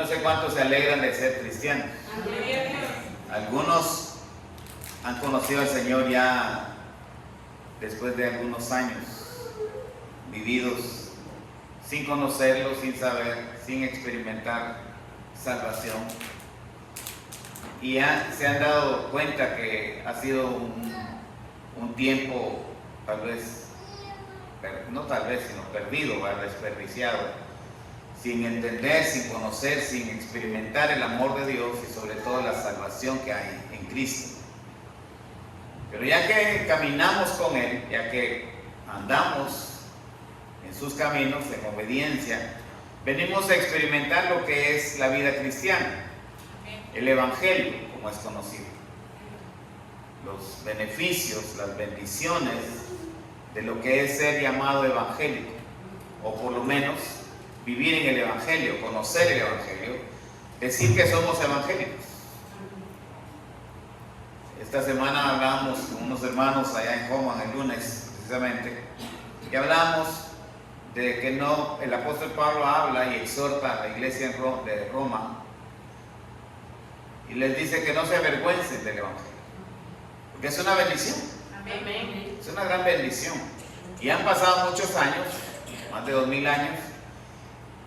no sé cuántos se alegran de ser cristianos. Algunos han conocido al Señor ya después de algunos años vividos sin conocerlo, sin saber, sin experimentar salvación. Y se han dado cuenta que ha sido un tiempo tal vez, no tal vez, sino perdido, desperdiciado, sin entender, sin conocer, sin experimentar el amor de Dios y sobre todo la salvación que hay en Cristo. Pero ya que caminamos con Él, ya que andamos en sus caminos, en obediencia, venimos a experimentar lo que es la vida cristiana, el Evangelio, como es conocido, los beneficios, las bendiciones de lo que es ser llamado evangélico, o por lo menos vivir en el Evangelio, conocer el Evangelio, decir que somos evangélicos. Esta semana hablamos con unos hermanos allá en Roma, el lunes precisamente, y hablamos de que no, el apóstol Pablo habla y exhorta a la iglesia de Roma y les dice que no se avergüencen del Evangelio, porque es una bendición. Amén. Es una gran bendición. Y han pasado muchos años, más de 2000 años,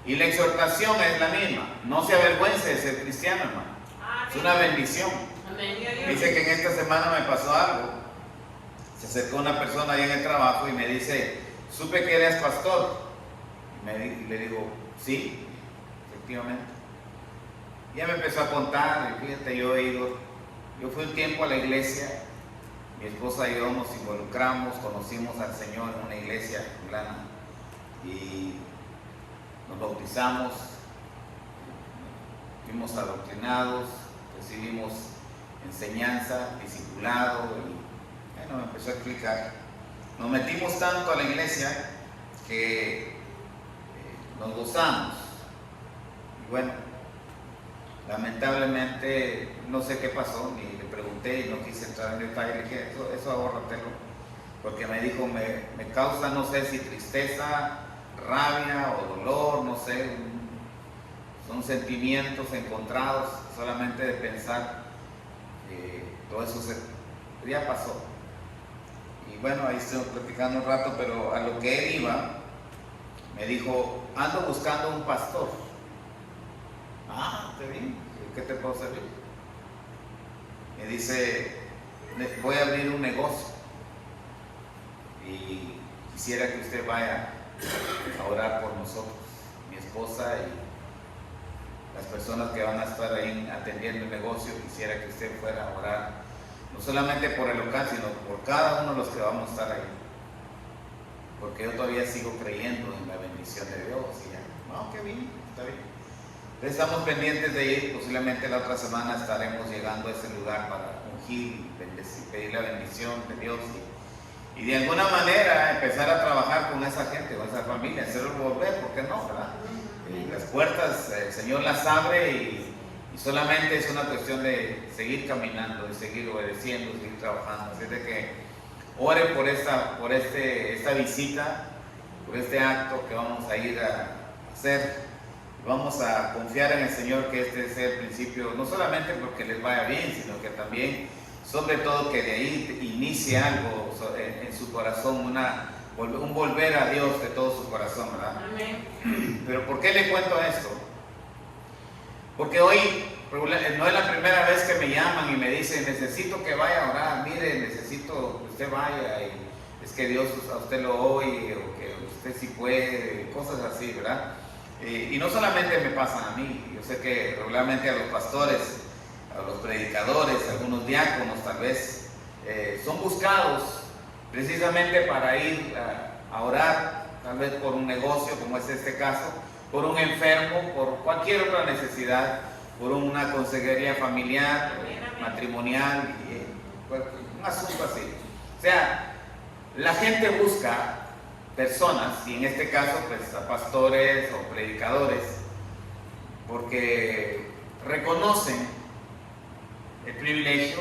y la exhortación es la misma: no se avergüence de ser cristiano, hermano. Es una bendición. Dice que en esta semana me pasó algo. Se acercó una persona ahí en el trabajo y me dice: supe que eres pastor. Y le digo: sí, efectivamente. Y ya me empezó a contar, y fíjate, yo fui un tiempo a la iglesia, mi esposa y yo nos involucramos, conocimos al Señor en una iglesia fulana y nos bautizamos, fuimos adoctrinados, recibimos enseñanza, discipulado, y bueno, me empezó a explicar. Nos metimos tanto a la iglesia que nos gozamos. Y bueno, lamentablemente no sé qué pasó, ni le pregunté y no quise entrar en detalle. Le dije: eso ahórratelo, porque me dijo, me causa, no sé si tristeza, rabia o dolor, no sé, son sentimientos encontrados solamente de pensar. Todo eso ya pasó. Y bueno, ahí estuvimos platicando un rato, pero a lo que él iba, me dijo: ando buscando un pastor. Ah, te vi, ¿qué te puedo servir? Me dice: voy a abrir un negocio y quisiera que usted vaya a orar por nosotros, mi esposa y las personas que van a estar ahí atendiendo el negocio. Quisiera que usted fuera a orar, no solamente por el local, sino por cada uno de los que vamos a estar ahí, porque yo todavía sigo creyendo en la bendición de Dios. Y ya, no, qué bien, está bien. Entonces estamos pendientes de ir. Posiblemente la otra semana estaremos llegando a ese lugar para ungir y pedir la bendición de Dios y de alguna manera empezar a trabajar con esa gente, con esa familia, hacerlo volver, ¿por qué no? ¿Verdad? Las puertas el Señor las abre y solamente es una cuestión de seguir caminando, de seguir obedeciendo, seguir trabajando. Así de que oren por esta visita, por este acto que vamos a ir a hacer. Vamos a confiar en el Señor que este sea el principio, no solamente porque les vaya bien, sino que también, sobre todo, que de ahí inicie algo en su corazón, un volver a Dios de todo su corazón, ¿verdad? Amén. Pero ¿por qué le cuento esto? Porque hoy no es la primera vez que me llaman y me dicen: necesito que vaya a orar, mire, necesito que usted vaya, y es que Dios a usted lo oye, o que usted sí puede, cosas así, ¿verdad? Y no solamente me pasan a mí, yo sé que regularmente a los pastores, a los predicadores, a algunos diáconos tal vez, son buscados precisamente para ir a orar, tal vez por un negocio, como es este caso, por un enfermo, por cualquier otra necesidad, por una consejería familiar, matrimonial, un asunto así. O sea, la gente busca personas, y en este caso pues a pastores o predicadores, porque reconocen el privilegio.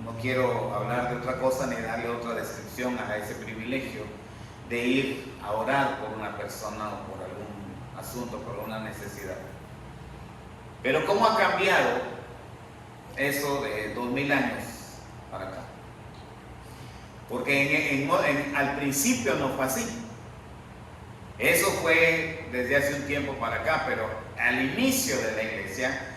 No quiero hablar de otra cosa ni darle otra descripción a ese privilegio de ir a orar por una persona o por algún asunto, por alguna necesidad. Pero ¿cómo ha cambiado eso de 2000 años para acá? Porque al principio no fue así. Eso fue desde hace un tiempo para acá, pero al inicio de la iglesia,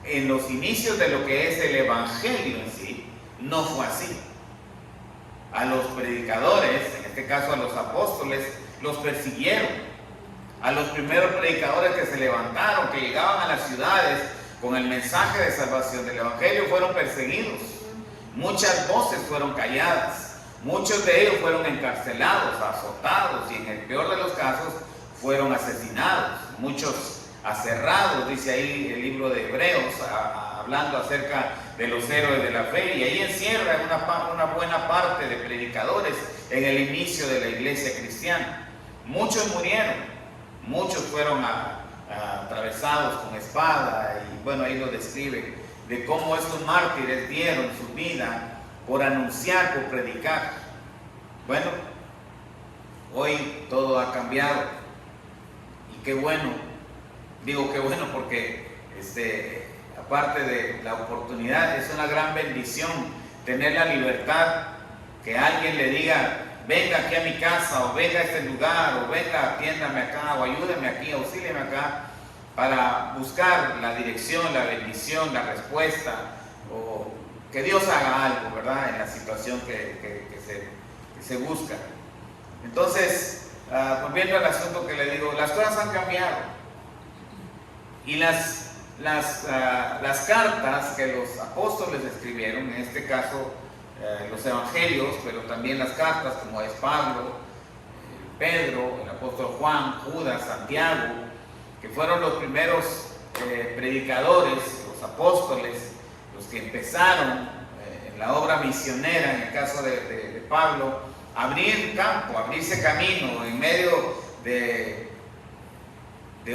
en los inicios de lo que es el evangelio en sí, no fue así. A los predicadores, en este caso a los apóstoles, los persiguieron. A los primeros predicadores que se levantaron, que llegaban a las ciudades con el mensaje de salvación del evangelio, fueron perseguidos. Muchas voces fueron calladas. Muchos de ellos fueron encarcelados, azotados y en el peor de los casos fueron asesinados. Muchos aserrados, dice ahí el libro de Hebreos, hablando acerca de los héroes de la fe, y ahí encierra una buena parte de predicadores en el inicio de la iglesia cristiana. Muchos murieron, muchos fueron atravesados con espada, y bueno, ahí lo describe, de cómo estos mártires dieron su vida por anunciar, por predicar. Bueno, hoy todo ha cambiado, y qué bueno, digo qué bueno porque aparte de la oportunidad, es una gran bendición tener la libertad que alguien le diga: venga aquí a mi casa, o venga a este lugar, o venga, atiéndame acá, o ayúdeme aquí, auxíliame acá, para buscar la dirección, la bendición, la respuesta, o que Dios haga algo, ¿verdad?, en la situación que se busca. Entonces, volviendo al asunto que le digo, las cosas han cambiado, y las cartas que los apóstoles escribieron, en este caso los evangelios, pero también las cartas como es Pablo, Pedro, el apóstol Juan, Judas, Santiago, que fueron los primeros predicadores, los apóstoles, los que empezaron en la obra misionera, en el caso de Pablo, abrir campo, abrirse camino en medio de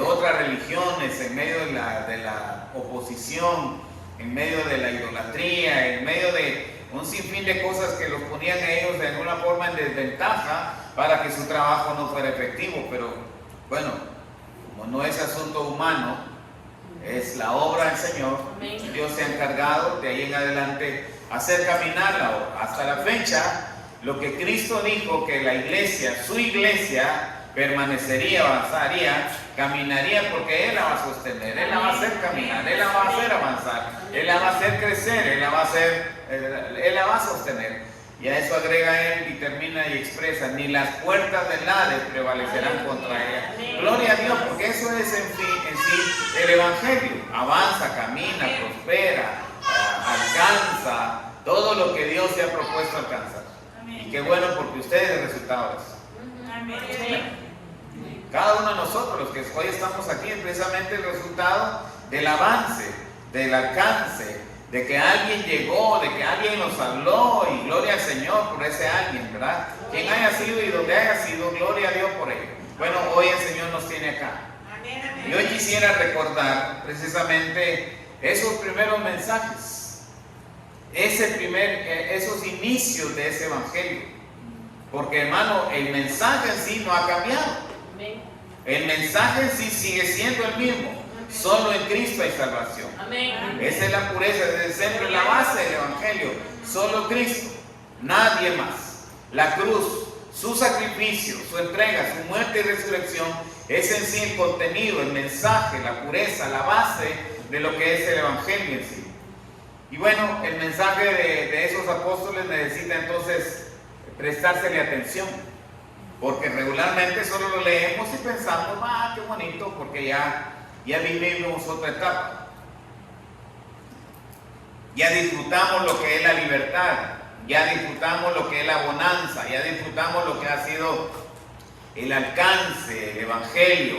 otras religiones, en medio de la oposición, en medio de la idolatría, en medio de un sinfín de cosas que los ponían a ellos de alguna forma en desventaja para que su trabajo no fuera efectivo. Pero bueno, como no es asunto humano, es la obra del Señor, Dios se ha encargado de ahí en adelante hacer caminar la obra. Hasta la fecha, lo que Cristo dijo, que la iglesia, su iglesia, permanecería, avanzaría, caminaría, porque Él la va a sostener, Él la va a hacer caminar, Él la va a hacer avanzar, Él la va a hacer crecer, Él la va a sostener. Y a eso agrega Él y termina y expresa: ni las puertas del Hades prevalecerán contra ella. Gloria a Dios, porque eso es en sí el evangelio. Avanza, camina, prospera, alcanza todo lo que Dios se ha propuesto alcanzar. Y qué bueno, porque ustedes el resultado de eso. Amén. Cada uno de nosotros, los que hoy estamos aquí, es precisamente el resultado del avance, del alcance, de que alguien llegó, de que alguien nos habló, y gloria al Señor por ese alguien, ¿verdad? Quien haya sido y donde haya sido, gloria a Dios por ello. Bueno, hoy el Señor nos tiene acá. Y hoy quisiera recordar precisamente esos primeros mensajes, esos inicios de ese evangelio. Porque, hermano, el mensaje en sí no ha cambiado. El mensaje en sí sigue siendo el mismo. Solo en Cristo hay salvación. Esa es la pureza, desde siempre la base del evangelio. Solo Cristo, nadie más. La cruz, su sacrificio, su entrega, su muerte y resurrección es en sí el contenido, el mensaje, la pureza, la base de lo que es el evangelio en sí. Y bueno, el mensaje de esos apóstoles necesita entonces prestársele atención, porque regularmente solo lo leemos y pensamos: qué bonito, porque ya vivimos otra etapa, ya disfrutamos lo que es la libertad, ya disfrutamos lo que es la bonanza, ya disfrutamos lo que ha sido el alcance, el evangelio,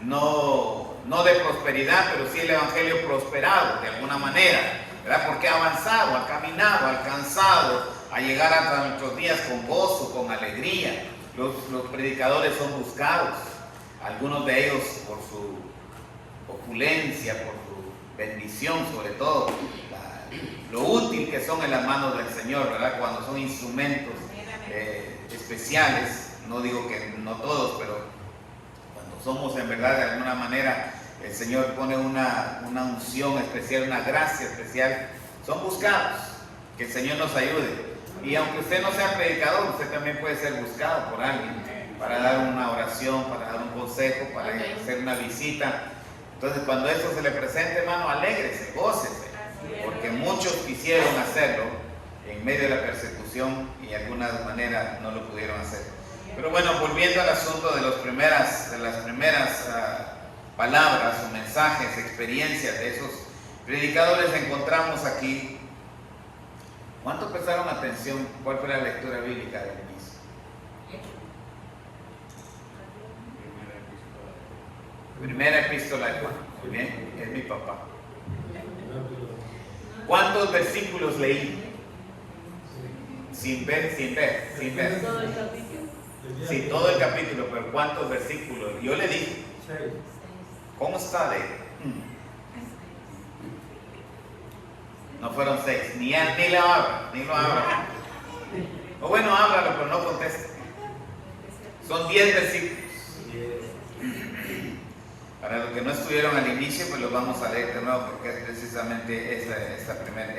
no de prosperidad, pero sí el evangelio prosperado de alguna manera, ¿verdad? Porque ha avanzado, ha caminado, ha alcanzado a llegar hasta nuestros días con gozo, con alegría. Los predicadores son buscados, algunos de ellos por su opulencia, por su bendición, sobre todo lo útil que son en las manos del Señor, ¿verdad? Cuando son instrumentos especiales. No digo que no todos, pero cuando somos en verdad de alguna manera el Señor pone una unción especial, una gracia especial, son buscados. Que el Señor nos ayude. Y aunque usted no sea predicador, usted también puede ser buscado por alguien para dar una oración, para dar un consejo, para hacer una visita. Entonces, cuando eso se le presente, hermano, alégrese, gócese, porque muchos quisieron hacerlo en medio de la persecución y de alguna manera no lo pudieron hacer. Pero bueno, volviendo al asunto de las primeras palabras o mensajes, experiencias de esos predicadores, encontramos aquí. ¿Cuánto prestaron atención? ¿Cuál fue la lectura bíblica del inicio? Primera epístola de Juan. Muy bien, es mi papá. ¿Cuántos versículos leí? Sin ver. Sí, todo el capítulo, pero ¿cuántos versículos? Yo le dije, ¿cómo está de? No fueron 6, ni lo abra. O bueno, ábralo, pero no conteste. Son 10 versículos. Para los que no estuvieron al inicio, pues los vamos a leer de nuevo, porque es precisamente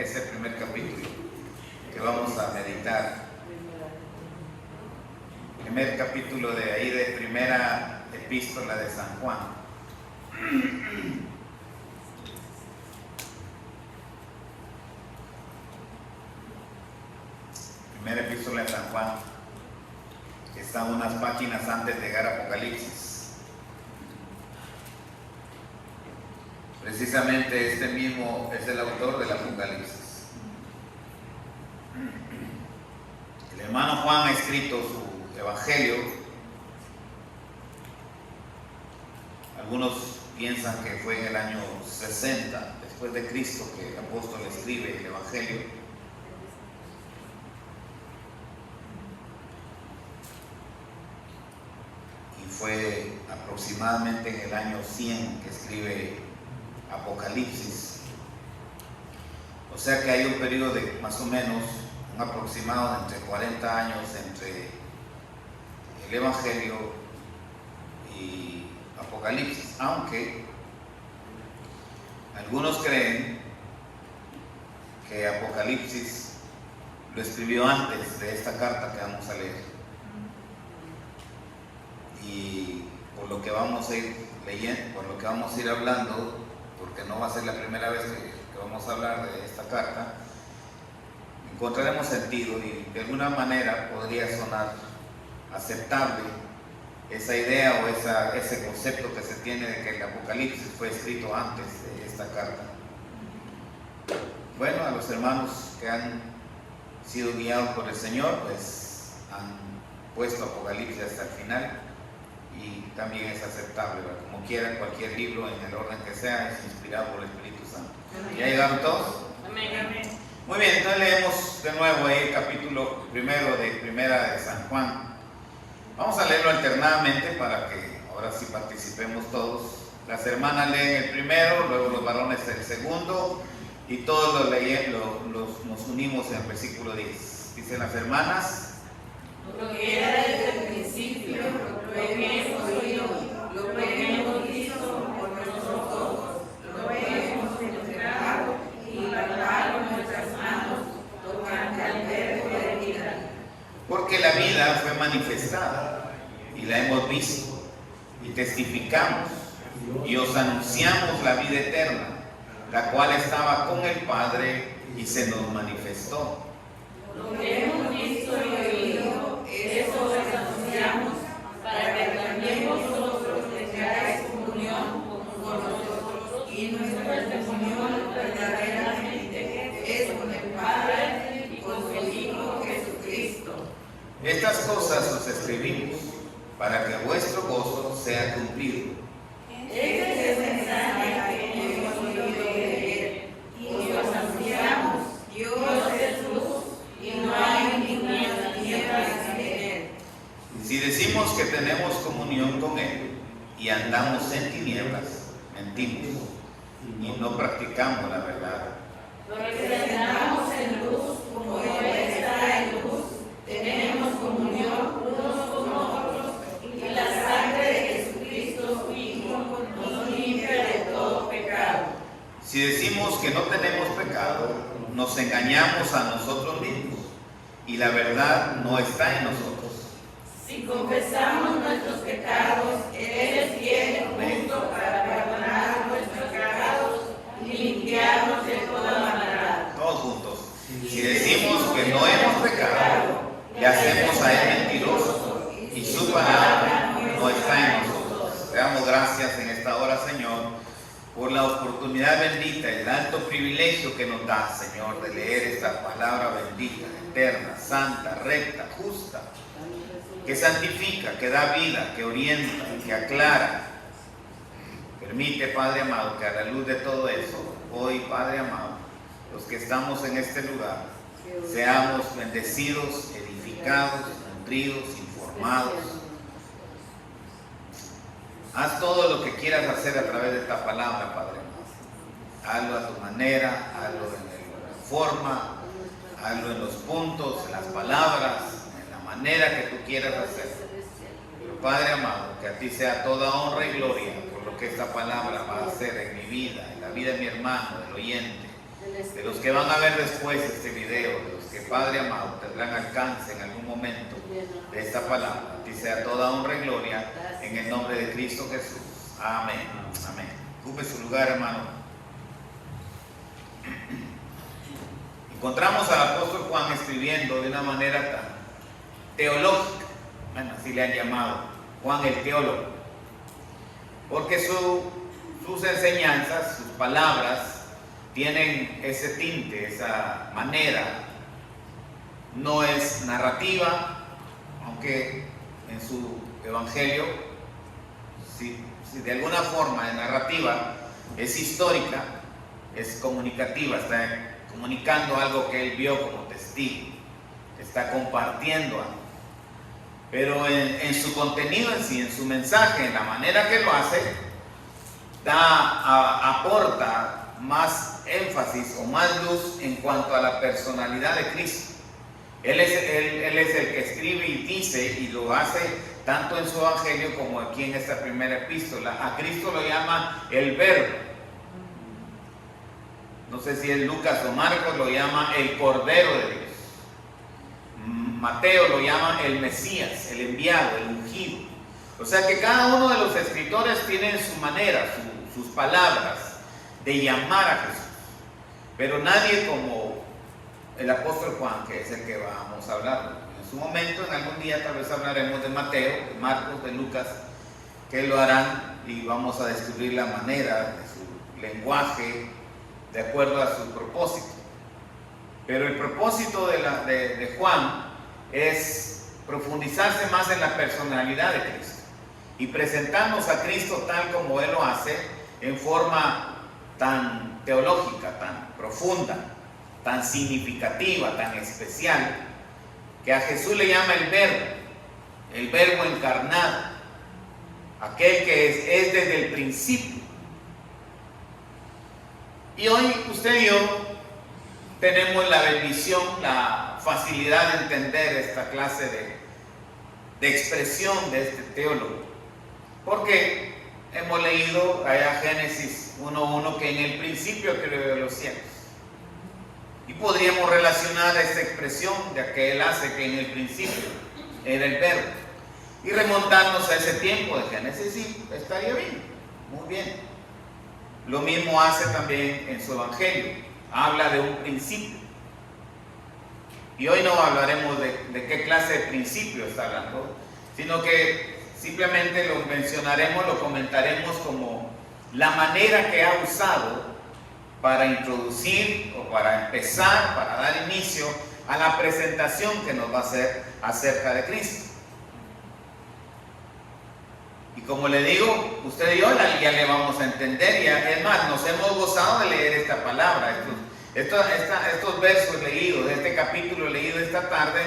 ese primer capítulo que vamos a meditar. Primer capítulo de ahí, de primera epístola de San Juan. Primera epístola de San Juan, que está unas páginas antes de llegar a Apocalipsis. Precisamente este mismo es el autor del Apocalipsis. El hermano Juan ha escrito su evangelio. Algunos piensan que fue en el año 60 después de Cristo que el apóstol escribe el evangelio. Y fue aproximadamente en el año 100 que escribe Apocalipsis. O sea que hay un periodo de más o menos un aproximado entre 40 años entre el Evangelio y Apocalipsis, aunque algunos creen que Apocalipsis lo escribió antes de esta carta que vamos a leer, y por lo que vamos a ir leyendo, por lo que vamos a ir hablando, porque no va a ser la primera vez que vamos a hablar de esta carta, encontraremos sentido y de alguna manera podría sonar aceptable esa idea o ese concepto que se tiene de que el Apocalipsis fue escrito antes de esta carta. Bueno, a los hermanos que han sido guiados por el Señor, pues han puesto Apocalipsis hasta el final y también es aceptable, ¿verdad? Como quiera, cualquier libro en el orden que sea es inspirado por el Espíritu Santo. ¿Ya llegaron todos? Amén. Muy bien, entonces leemos de nuevo ahí el capítulo primero de Primera de San Juan. Vamos a leerlo alternadamente para que ahora sí participemos todos. Las hermanas leen el primero, luego los varones el segundo y todos nos unimos en el versículo 10. Dicen las hermanas: Lo que era desde el principio, lo que hemos oído, lo que hemos visto por nuestros ojos, lo que hemos entregado y palparon nuestras manos tocante al verbo de vida. Porque la vida fue manifestada y la hemos visto y testificamos y os anunciamos la vida eterna, la cual estaba con el Padre y se nos manifestó. Lo que hemos visto y oído, eso os anunciamos, para que también vosotros tengáis comunión con nosotros, y nuestra comunión verdaderamente es con el Padre y con su Hijo Jesucristo. Estas cosas os escribimos para que vuestro gozo sea cumplido. Este es el mensaje que hemos oído de él, y os anunciamos: Dios es luz, y no hay ninguna tinieblas en él. Si decimos que tenemos comunión con Él y andamos en tinieblas, mentimos y no practicamos la verdad. Porque si andamos en luz, como él está en luz, tenemos comunión unos con otros, y la sangre de Jesucristo su Hijo nos limpia de Si decimos que no tenemos pecado, nos engañamos a nosotros mismos y la verdad no está en nosotros. Si confesamos nuestros pecados, Él es fiel y justo para perdonar nuestros pecados y limpiarnos de toda maldad. Todos juntos. Si decimos que no hemos pecado, le hacemos a Él mentiroso y su palabra no está en nosotros. Te damos gracias en esta hora, Señor, por la oportunidad bendita y el alto privilegio que nos da, Señor, de leer esta palabra bendita, eterna, santa, recta, justa, que santifica, que da vida, que orienta, que aclara. Permite, Padre amado, que a la luz de todo eso, hoy, Padre amado, los que estamos en este lugar, seamos bendecidos, edificados, nutridos, informados. Haz todo lo que quieras hacer a través de esta palabra, Padre amado. Hazlo a tu manera, hazlo en la forma, hazlo en los puntos, en las palabras, en la manera que tú quieras hacer. Pero Padre amado, que a ti sea toda honra y gloria por lo que esta palabra va a hacer en mi vida, en la vida de mi hermano, del oyente, de los que van a ver después este video, de los que, Padre amado, tendrán alcance en algún momento de esta palabra. A ti sea toda honra y gloria en el nombre de Cristo Jesús. Amén. Amén. Ocupe su lugar, hermano. Encontramos al apóstol Juan escribiendo de una manera tan teológica, bueno, así le han llamado, Juan el teólogo, porque sus enseñanzas, sus palabras, tienen ese tinte, esa manera. No es narrativa, aunque en su evangelio, si de alguna forma es narrativa, es histórica, es comunicativa, está comunicando algo que él vio como testigo, está compartiendo algo. Pero en su contenido en sí, en su mensaje, en la manera que lo hace, aporta más énfasis o más luz en cuanto a la personalidad de Cristo. Él es el que escribe y dice, y lo hace tanto en su evangelio como aquí en esta primera epístola. A Cristo lo llama el Verbo. No sé si es Lucas o Marcos, lo llama el Cordero de Dios. Mateo lo llama el Mesías, el enviado, el ungido. O sea que cada uno de los escritores tiene su manera, sus palabras de llamar a Jesús. Pero nadie como el apóstol Juan, que es el que vamos a hablar en su momento. En algún día tal vez hablaremos de Mateo, de Marcos, de Lucas, que lo harán y vamos a descubrir la manera de su lenguaje de acuerdo a su propósito. Pero el propósito de Juan es profundizarse más en la personalidad de Cristo y presentarnos a Cristo tal como Él lo hace, en forma tan teológica, tan profunda, tan significativa, tan especial, que a Jesús le llama el Verbo encarnado, aquel que es desde el principio. Y hoy usted y yo tenemos la bendición, la facilidad de entender esta clase de expresión de este teólogo, porque hemos leído allá Génesis 1:1 que en el principio creó los cielos. Y podríamos relacionar esta expresión de que Él hace que en el principio era el Verbo y remontarnos a ese tiempo de Génesis, y estaría bien, muy bien. Lo mismo hace también en su evangelio, habla de un principio. Y hoy no hablaremos de qué clase de principio está hablando, sino que simplemente lo mencionaremos, lo comentaremos como la manera que ha usado para introducir o para empezar, para dar inicio a la presentación que nos va a hacer acerca de Cristo. Y como le digo, usted y yo ya le vamos a entender, y es más, nos hemos gozado de leer esta palabra, estos versos leídos, este capítulo leído esta tarde.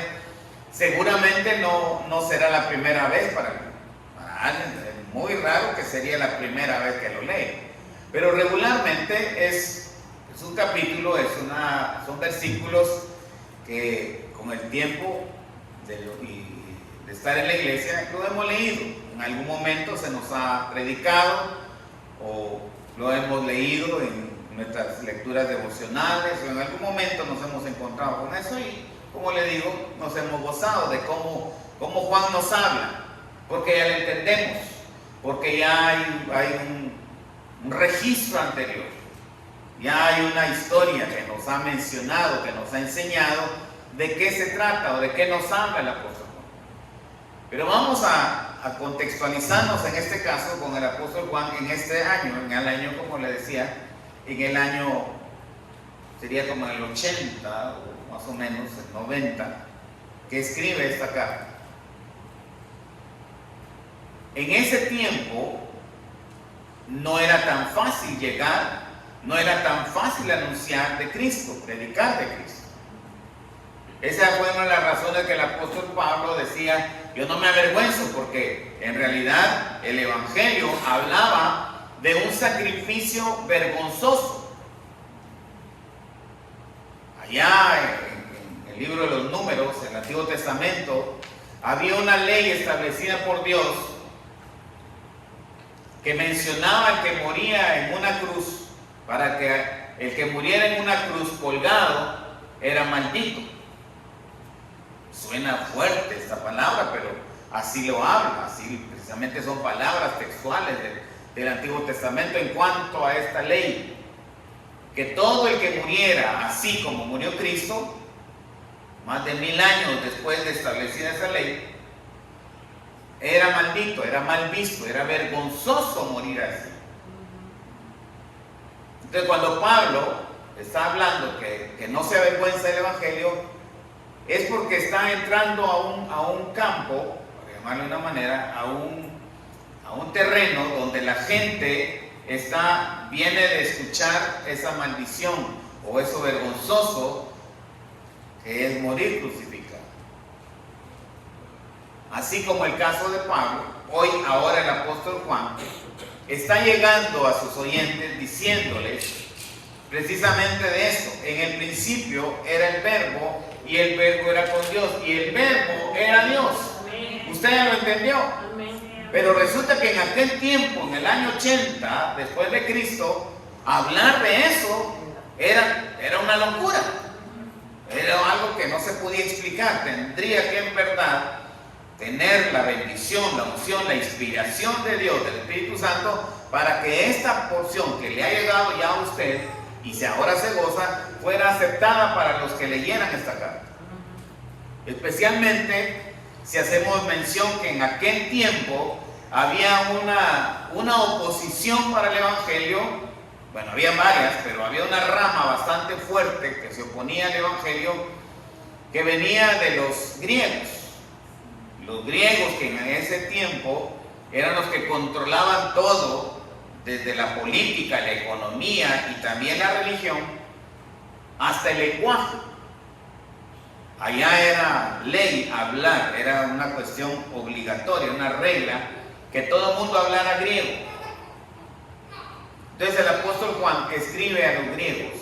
Seguramente no será la primera vez para alguien, es muy raro que sería la primera vez que lo lee, pero regularmente es un capítulo, son versículos que con el tiempo de estar en la iglesia lo hemos leído. En algún momento se nos ha predicado o lo hemos leído en nuestras lecturas devocionales, o en algún momento nos hemos encontrado con eso y, como le digo, nos hemos gozado de cómo Juan nos habla, porque ya le entendemos, porque ya hay un registro anterior, ya hay una historia que nos ha mencionado, que nos ha enseñado de qué se trata o de qué nos habla el apóstol Juan. Pero vamos a contextualizarnos en este caso con el apóstol Juan en este año, en el año, como le decía, en el año, sería como el 80 o más o menos, el 90, que escribe esta carta. En ese tiempo no era tan fácil llegar, no era tan fácil anunciar de Cristo, predicar de Cristo. Esa fue una de las razones que el apóstol Pablo decía: yo no me avergüenzo, porque en realidad el evangelio hablaba de un sacrificio vergonzoso. Allá en el libro de los Números, en el Antiguo Testamento, había una ley establecida por Dios que mencionaba al que moría en una cruz, para que el que muriera en una cruz colgado era maldito. Suena fuerte esta palabra, pero así lo habla, así precisamente son palabras textuales del Antiguo Testamento en cuanto a esta ley, que todo el que muriera así como murió Cristo, más de 1000 años después de establecida esa ley, era maldito, era mal visto, era vergonzoso morir así. Entonces, cuando Pablo está hablando que no se avergüenza del evangelio, es porque está entrando a un campo, por llamarlo de una manera, a un terreno donde la gente viene de escuchar esa maldición o eso vergonzoso que es morir crucificado. Así como el caso de Pablo, ahora el apóstol Juan está llegando a sus oyentes diciéndoles precisamente de esto. En el principio era el verbo, y el verbo era con Dios, y el verbo era Dios. ¿Usted ya lo entendió? Pero resulta que en aquel tiempo, en el año 80 después de Cristo, hablar de eso era una locura. Era algo que no se podía explicar. Tendría que en verdad tener la bendición, la unción, la inspiración de Dios, del Espíritu Santo, para que esta porción que le ha llegado ya a usted y ahora se goza, fuera aceptada para los que leyeran esta carta. Especialmente si hacemos mención que en aquel tiempo había una oposición para el evangelio. Bueno, había varias, pero había una rama bastante fuerte que se oponía al evangelio, que venía de los griegos. Los griegos, que en ese tiempo eran los que controlaban todo, desde la política, la economía y también la religión, hasta el lenguaje. Allá era ley hablar, era una cuestión obligatoria, una regla, que todo el mundo hablara griego. Entonces el apóstol Juan escribe a los griegos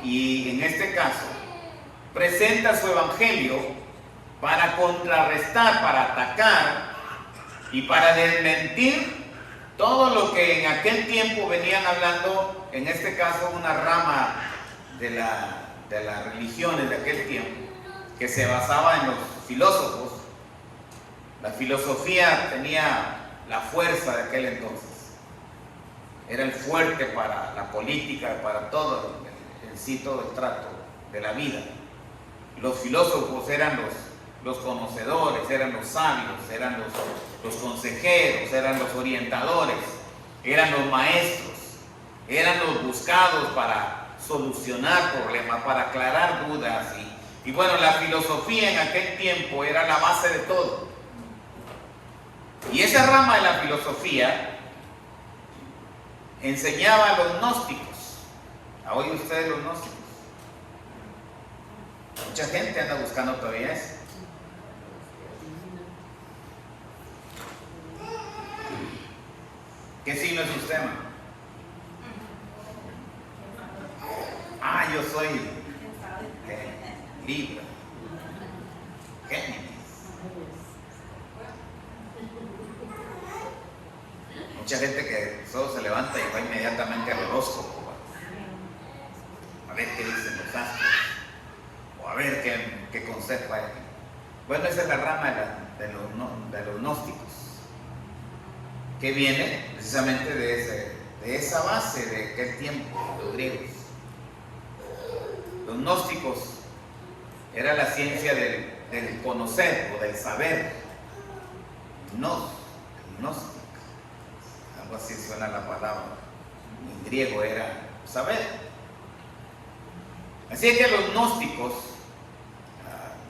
y en este caso presenta su evangelio para contrarrestar, para atacar y para desmentir todo lo que en aquel tiempo venían hablando, en este caso una rama de las religiones de aquel tiempo, que se basaba en los filósofos. La filosofía tenía la fuerza de aquel entonces, era el fuerte para la política, para todo todo el trato de la vida. Los filósofos eran los conocedores, eran los sabios, eran los consejeros, eran los orientadores, eran los maestros, eran los buscados para solucionar problemas, para aclarar dudas. Y bueno, la filosofía en aquel tiempo era la base de todo. Y esa rama de la filosofía enseñaba a los gnósticos. ¿Oyen ustedes los gnósticos? Mucha gente anda buscando todavía eso. ¿Qué signo es usted, man? Yo soy Libra. Géminis. Mucha gente que solo se levanta y va inmediatamente al horóscopo, a ver qué dicen los astros, o a ver qué consejo hay. Bueno, esa es la rama de los gnósticos, que viene precisamente de esa base de aquel tiempo, los griegos. Los gnósticos era la ciencia del conocer o del saber. Gnóstica, algo así suena la palabra. En griego era saber. Así es que los gnósticos,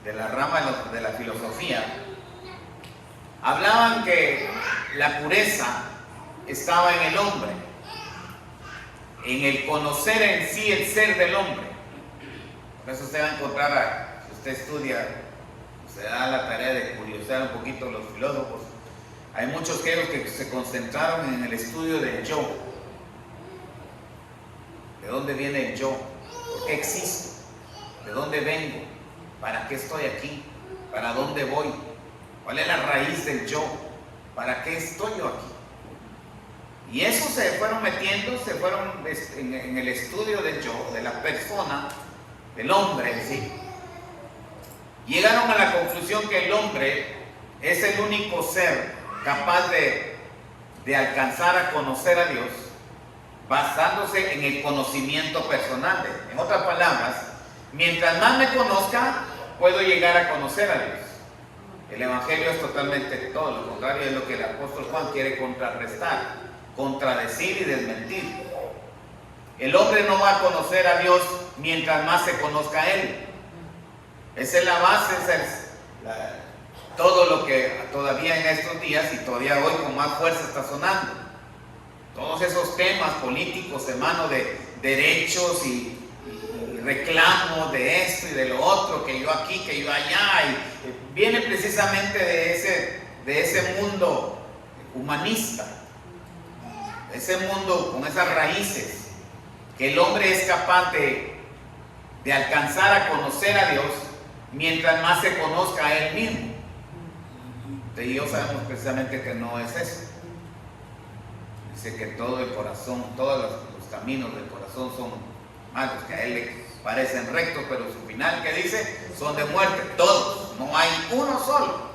de la rama de la filosofía, hablaban que la pureza estaba en el hombre, en el conocer en sí el ser del hombre. Por eso usted va a encontrar, si usted estudia, se da la tarea de curiosear un poquito los filósofos, hay muchos que se concentraron en el estudio del yo. ¿De dónde viene el yo? ¿Por qué existo? ¿De dónde vengo? ¿Para qué estoy aquí? ¿Para dónde voy? ¿Cuál es la raíz del yo? ¿Para qué estoy yo aquí? Y eso se fueron metiendo, se fueron en el estudio del yo, de la persona, del hombre en sí. Llegaron a la conclusión que el hombre es el único ser capaz de alcanzar a conocer a Dios basándose en el conocimiento personal. En otras palabras, mientras más me conozca, puedo llegar a conocer a Dios. El Evangelio es totalmente todo lo contrario de lo que el apóstol Juan quiere contrarrestar, contradecir y desmentir. El hombre no va a conocer a Dios mientras más se conozca a Él. Esa es la base, todo lo que todavía en estos días y todavía hoy con más fuerza está sonando. Todos esos temas políticos, hermano, de derechos y reclamos de esto y de lo otro, que yo aquí, que yo allá, y viene precisamente de ese mundo humanista, ese mundo con esas raíces, que el hombre es capaz de alcanzar a conocer a Dios mientras más se conozca a Él mismo. Usted y yo sabemos precisamente que no es eso. Dice que todo el corazón, todos los caminos del corazón son malos, que a Él le parecen rectos, pero su final, que dice, son de muerte. Todos, no hay uno solo.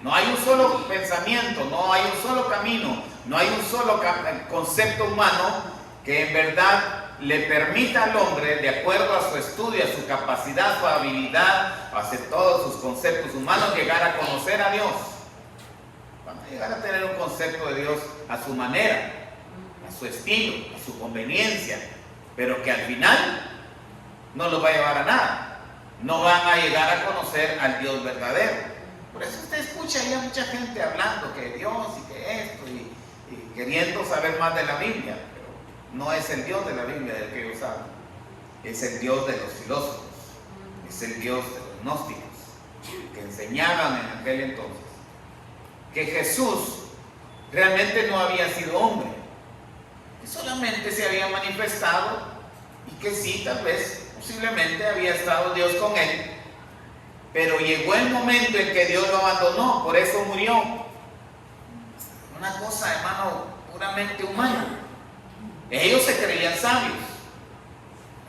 No hay un solo pensamiento, no hay un solo camino, no hay un solo concepto humano que en verdad le permita al hombre, de acuerdo a su estudio, a su capacidad, su habilidad, a hacer todos sus conceptos humanos, llegar a conocer a Dios. Van a llegar a tener un concepto de Dios a su manera, a su estilo, a su conveniencia, pero que al final no los va a llevar a nada. No van a llegar a conocer al Dios verdadero. Por eso usted escucha ahí a mucha gente hablando que Dios y que esto y queriendo saber más de la Biblia, pero no es el Dios de la Biblia del que ellos hablan. Es el Dios de los filósofos, es el Dios de los gnósticos, que enseñaban en aquel entonces que Jesús realmente no había sido hombre, que solamente se había manifestado y que sí, tal vez, posiblemente había estado Dios con él, pero llegó el momento en que Dios lo abandonó, por eso murió. Una cosa, hermano, puramente humana. Ellos se creían sabios,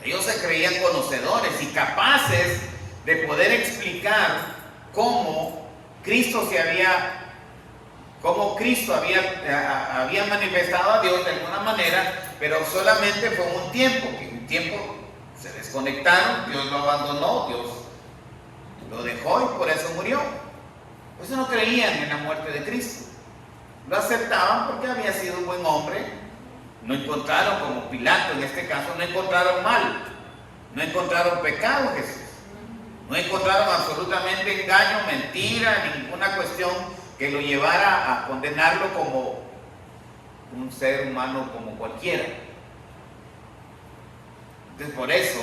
ellos se creían conocedores y capaces de poder explicar cómo Cristo había manifestado a Dios de alguna manera, pero solamente fue un tiempo, que un tiempo se desconectaron, Dios lo abandonó, Dios lo dejó y por eso murió. Por eso no creían en la muerte de Cristo. Lo aceptaban porque había sido un buen hombre. No encontraron, como Pilato en este caso, no encontraron mal, no encontraron pecado en Jesús, no encontraron absolutamente engaño, mentira, ninguna cuestión que lo llevara a condenarlo como un ser humano como cualquiera. Entonces, por eso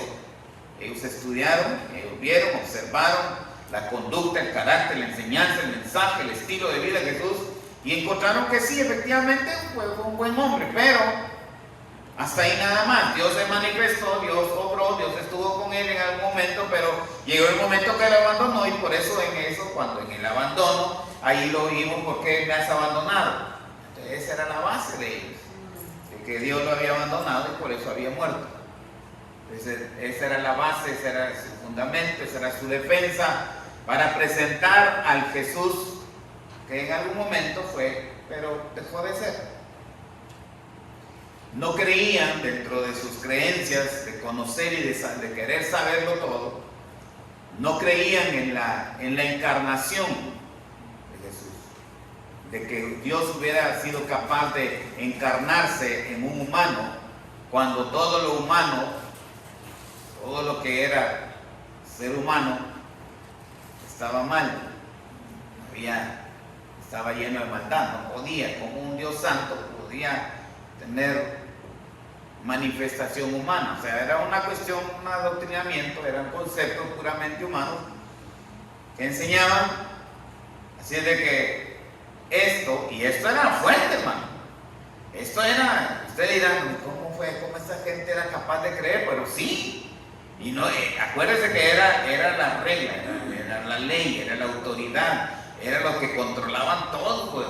ellos estudiaron, ellos vieron, observaron la conducta, el carácter, la enseñanza, el mensaje, el estilo de vida de Jesús, y encontraron que sí, efectivamente fue un buen hombre, pero hasta ahí nada más. Dios se manifestó, Dios obró, Dios estuvo con él en algún momento, pero llegó el momento que lo abandonó, y por eso cuando en el abandono, ahí lo oímos: ¿por qué me has abandonado? Entonces esa era la base de ellos. que Dios lo había abandonado y por eso había muerto. Entonces, esa era la base, ese era su fundamento, esa era su defensa para presentar al Jesús que en algún momento fue, pero dejó de ser. No creían, dentro de sus creencias de conocer y de querer saberlo todo, no creían en la encarnación de Jesús, de que Dios hubiera sido capaz de encarnarse en un humano, cuando todo lo humano, todo lo que era ser humano, estaba mal, estaba lleno de maldad, no podía, como un Dios santo, podía tener manifestación humana. O sea, era una cuestión, un adoctrinamiento, eran conceptos puramente humanos que enseñaban. Así es de que esto era fuerte, hermano. Esto era, ustedes dirán, ¿cómo esta gente era capaz de creer? Pero sí, y no, acuérdense que era la regla, era la ley, era la autoridad, era lo que controlaban todo, pues,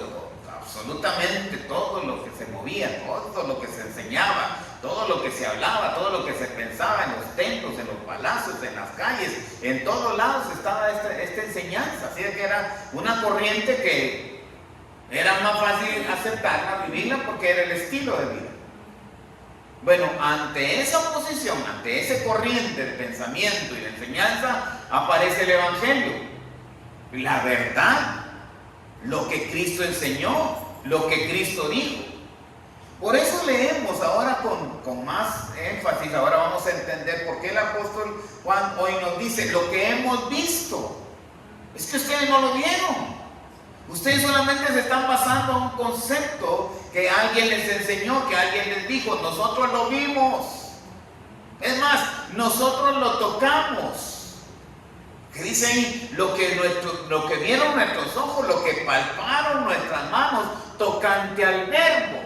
absolutamente todo lo que se movía, todo lo que se enseñaba, todo lo que se hablaba, todo lo que se pensaba en los templos, en los palacios, en las calles, en todos lados estaba esta enseñanza. Así que era una corriente que era más fácil aceptarla, vivirla, porque era el estilo de vida. Bueno, ante esa oposición, ante ese corriente de pensamiento y de enseñanza, aparece el Evangelio, la verdad, lo que Cristo enseñó, lo que Cristo dijo. Por eso leemos ahora con más énfasis. Ahora vamos a entender por qué el apóstol Juan hoy nos dice lo que hemos visto. Es que ustedes no lo vieron. Ustedes solamente se están basando en un concepto que alguien les enseñó, que alguien les dijo. Nosotros lo vimos. Es más, nosotros lo tocamos. Que dice ahí, lo que vieron nuestros ojos, lo que palparon nuestras manos, tocante al verbo.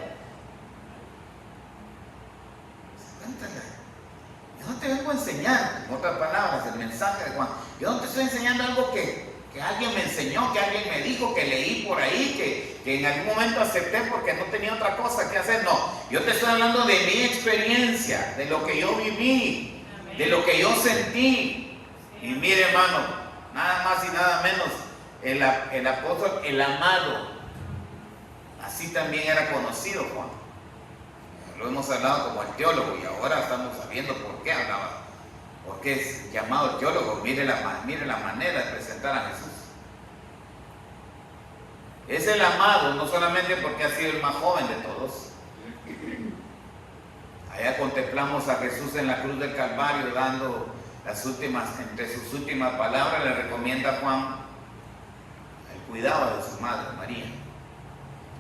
Yo no te vengo a enseñar, en otras palabras, el mensaje de Juan. Yo no te estoy enseñando algo que alguien me enseñó, que alguien me dijo, que leí por ahí, que en algún momento acepté porque no tenía otra cosa que hacer. No, yo te estoy hablando de mi experiencia, de lo que yo viví, de lo que yo sentí. Y mire, hermano, nada más y nada menos, el apóstol, el amado, así también era conocido Juan. Lo hemos hablado como el teólogo y ahora estamos sabiendo por qué hablaba, por qué es llamado el teólogo. Mire la manera de presentar a Jesús. Es el amado, no solamente porque ha sido el más joven de todos. Allá contemplamos a Jesús en la cruz del Calvario dando entre sus últimas palabras, le recomienda a Juan el cuidado de su madre, María.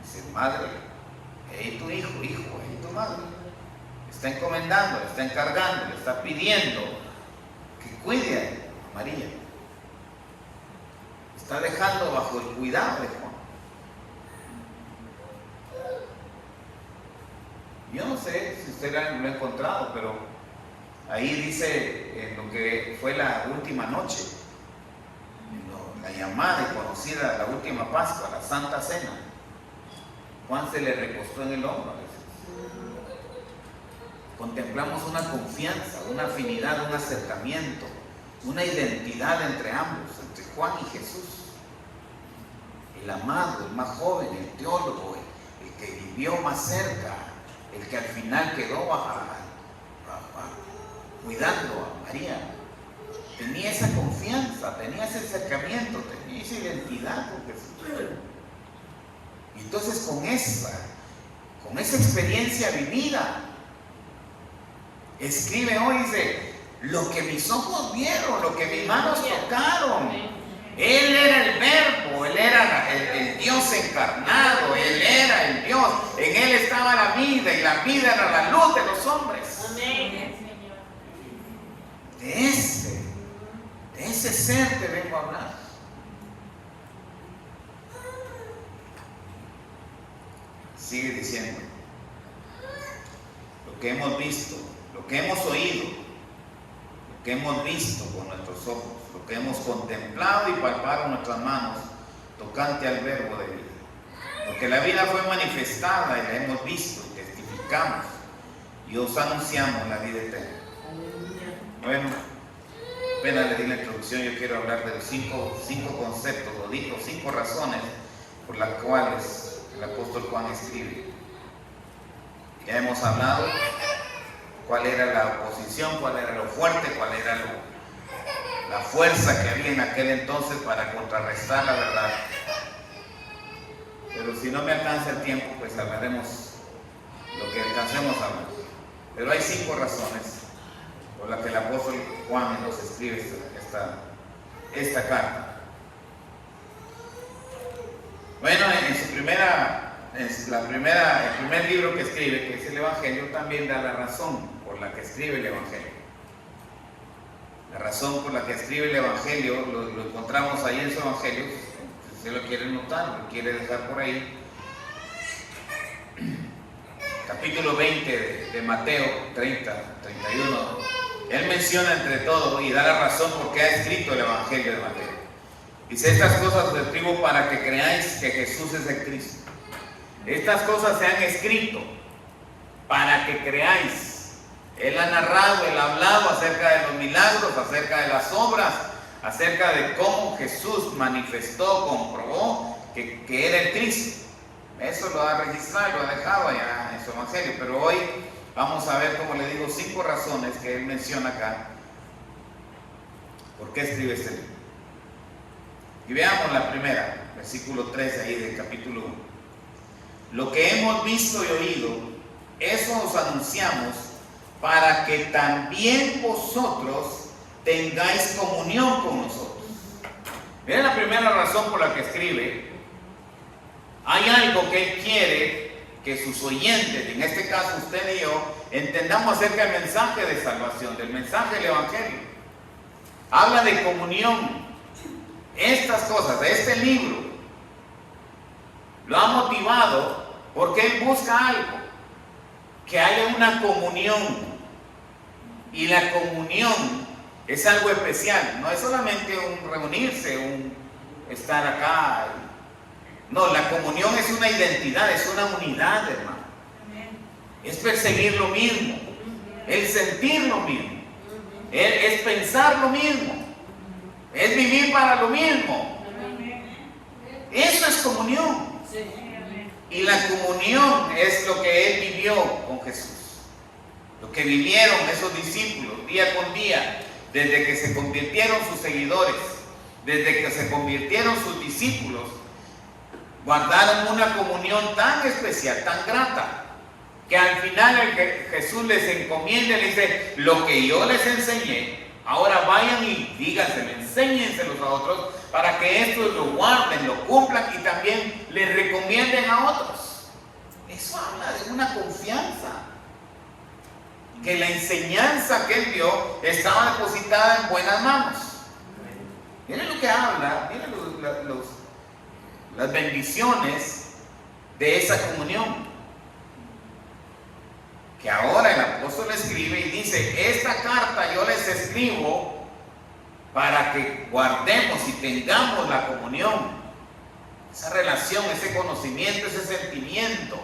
Dice, madre, ahí tu hijo, ahí tu madre. Le está encomendando, le está encargando, le está pidiendo que cuide a María. Está dejando bajo el cuidado de Juan. Yo no sé si usted lo ha encontrado, pero ahí dice en lo que fue la última noche, la llamada y conocida, la última Pascua, la Santa Cena. Juan se le recostó en el hombro a Jesús. Contemplamos una confianza, una afinidad, un acercamiento, una identidad entre ambos, entre Juan y Jesús. El amado, el más joven, el teólogo, el que vivió más cerca, el que al final quedó cuidando a María. Tenía esa confianza, tenía ese acercamiento, tenía esa identidad con Jesús. Y entonces con esa experiencia vivida, escribe hoy, dice, lo que mis ojos vieron, lo que mis manos tocaron. Él era el verbo, Él era el Dios encarnado, Él era el Dios. En Él estaba la vida y la vida era la luz de los hombres. Amén. De ese ser te vengo a hablar. Sigue diciendo, lo que hemos visto, lo que hemos oído, lo que hemos visto con nuestros ojos, lo que hemos contemplado y palpado en nuestras manos, tocante al verbo de vida. Porque la vida fue manifestada y la hemos visto y testificamos y os anunciamos la vida eterna. Bueno, apenas le di la introducción, yo quiero hablar de los cinco conceptos, o digo, 5 razones por las cuales el apóstol Juan escribe. Ya hemos hablado cuál era la oposición, cuál era lo fuerte, cuál era la fuerza que había en aquel entonces para contrarrestar la verdad. Pero si no me alcanza el tiempo, pues hablaremos lo que alcancemos a hablar. Pero hay 5 razones por las que el apóstol Juan nos escribe esta carta. Bueno, el primer libro que escribe, que es el Evangelio, también da la razón por la que escribe el Evangelio. La razón por la que escribe el Evangelio lo encontramos ahí en su Evangelio. Si usted lo quiere notar, lo quiere dejar por ahí. Capítulo 20 de Mateo 30, 31. Él menciona entre todo y da la razón por qué ha escrito el Evangelio de Mateo. Dice: estas cosas os escribo para que creáis que Jesús es el Cristo. Estas cosas se han escrito para que creáis. Él ha narrado, él ha hablado acerca de los milagros, acerca de las obras, acerca de cómo Jesús manifestó, comprobó que era el Cristo. Eso lo ha registrado, lo ha dejado allá en su Evangelio. Pero hoy vamos a ver, como le digo, 5 razones que él menciona acá. ¿Por qué escribe este libro? Y veamos la primera, versículo 3 ahí del capítulo 1. Lo que hemos visto y oído, eso os anunciamos, para que también vosotros tengáis comunión con nosotros. Miren la primera razón por la que escribe. Hay algo que él quiere que sus oyentes, en este caso usted y yo, entendamos acerca del mensaje de salvación, del mensaje del Evangelio. Habla de comunión. Estas cosas, este libro, lo ha motivado porque él busca algo, que haya una comunión. Y la comunión es algo especial, no es solamente un reunirse, un estar acá. No, la comunión es una identidad, es una unidad, hermano. Es perseguir lo mismo, es sentir lo mismo, es pensar lo mismo, es vivir para lo mismo. Eso es comunión. Y la comunión es lo que él vivió con Jesús, lo que vivieron esos discípulos día con día, desde que se convirtieron sus seguidores, desde que se convirtieron sus discípulos. Guardaron una comunión tan especial, tan grata, que al final Jesús les encomienda y les dice: lo que yo les enseñé, ahora vayan y díganselo, enséñenselos a otros, para que estos lo guarden, lo cumplan y también les recomienden a otros. Eso habla de una confianza, que la enseñanza que él dio estaba depositada en buenas manos. Miren lo que habla, miren las bendiciones de esa comunión, que ahora el apóstol escribe y dice: esta carta yo les escribo para que guardemos y tengamos la comunión, esa relación, ese conocimiento, ese sentimiento,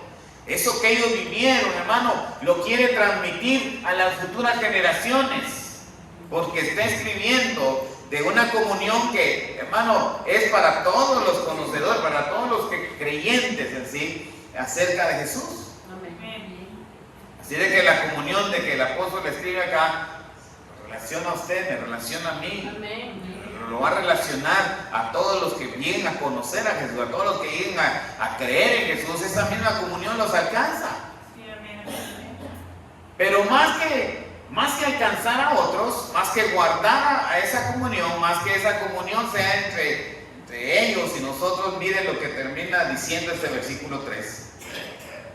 eso que ellos vivieron, hermano, lo quiere transmitir a las futuras generaciones, porque está escribiendo de una comunión que, hermano, es para todos los conocedores, para todos los creyentes en sí, acerca de Jesús. Así de que la comunión de que el apóstol escribe acá, relaciona a usted, me relaciona a mí. Lo va a relacionar a todos los que vienen a conocer a Jesús, a todos los que vienen a creer en Jesús. Esa misma comunión los alcanza. Pero más que alcanzar a otros, más que guardar a esa comunión, más que esa comunión sea entre ellos y nosotros, miren lo que termina diciendo este versículo 3.